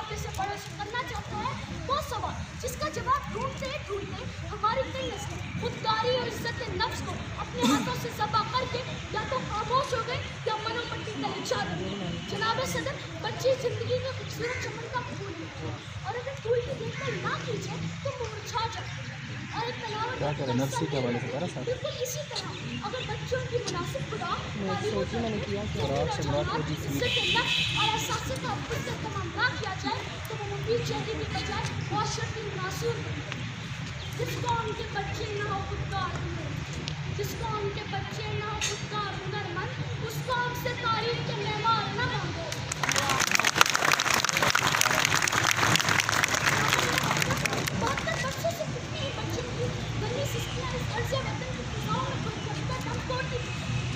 अपने से बड़ों से करना चाहता है वो सवाल, जिसका जवाब ढूंढते ढूंढते हमारी कई नस्लें खुददारी और इज्जत नफ्स को अपने हाथों से ज़बा करके या तो खामोश हो गए या मनोपट्टी तले चादर। जनाब सदर, बच्ची जिंदगी में खूबसूरत चमन का फूल है और अगर फूल की देखभाल ना की जाए तो मुरझा जाता है और एक तनाव बिल्कुल इसी तरह अगर बच्चों की मुनासिब खुराक और एहसास का इस्तेमाल ना किया जाए तो वो मुफीद चेहरे की बजाय मुआशरत की नासूर। जिसको उनके बच्चे ना हो खुदकार, जिसको उनके बच्चे ना हो खुदकार हुनरमंद, उसको हमसे तारीफ के मेहमान न मांगो।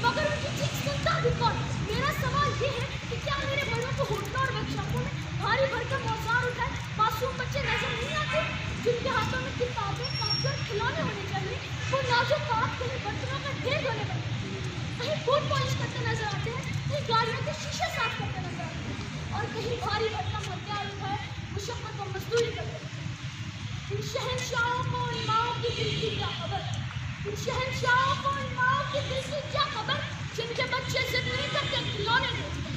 मगर उनकी चीख सुनता भी कौन? मेरा सवाल ये है कि क्या मेरे बड़ों को होटलों और वर्कशॉपों में भारी भरकम औजार उठाए मासूम बच्चे नजर नहीं आते, जिनके हाथों में किताबें, कापी और खिलौने होने चाहिए? वो नाजुक हाथ कहीं बर्तनों का ढेर होने लगते हैं, कहीं बूट पॉलिश करते नजर आते हैं, कहीं गाड़ियों के शीशे साफ करते नजर आते हैं और कहीं भारी भरकम हथियार उठाए मुशक्कत और मजदूरी करते हैं। इन शहंशाहों को इन माओं की दिल की क्या खबर? इन शहंशाहों को इन माओं की दिल की क्या खबर, जिनके बच्चे जिद नहीं करते खिलौने बेचते।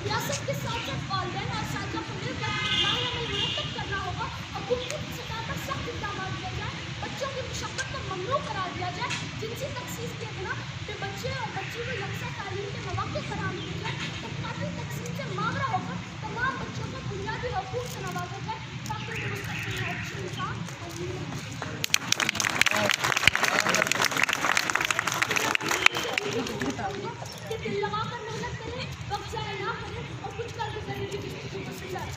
रियासत के साथ साथ वालिदैन और साथियों को मिलकर हमें मुरतब करना होगा और हुकूमत की सतह पर सख्त इक़दाम किया जाए, बच्चों की मुशक्कत को ममनू करार दिया जाए, जिनसी तखसीस के बिना फिर बच्चे और बच्ची को यकसा तालीम के मौक़े फराहम किए जाए, तबक़ाती तक़सीम से मामला होकर तमाम बच्चों को बुनियादी हकूक़ से नवाजा जाए ताकि उनके मुस्तक़बिल में अच्छी इंसान दिल लगाकर मेहनत करें, वक्त ज़ाया ना करें और कुछ कर भी करने की जिंदगी को सजाएं।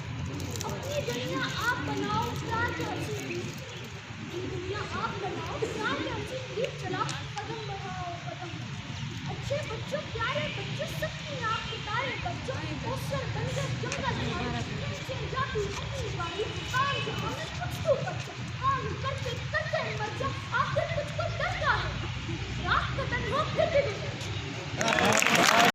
अपनी दुनिया आप बनाओ, प्यार के हंसी दुनिया आप बनाओ, प्यार के हंसी चला, कदम बढ़ाओ कदम। अच्छे बच्चों, प्यारे बच्चों, सबकी आँख उतारे बच्चों, अवसर बंदर जंगल हमारे, जाती अपनी बारी, काम जहाँ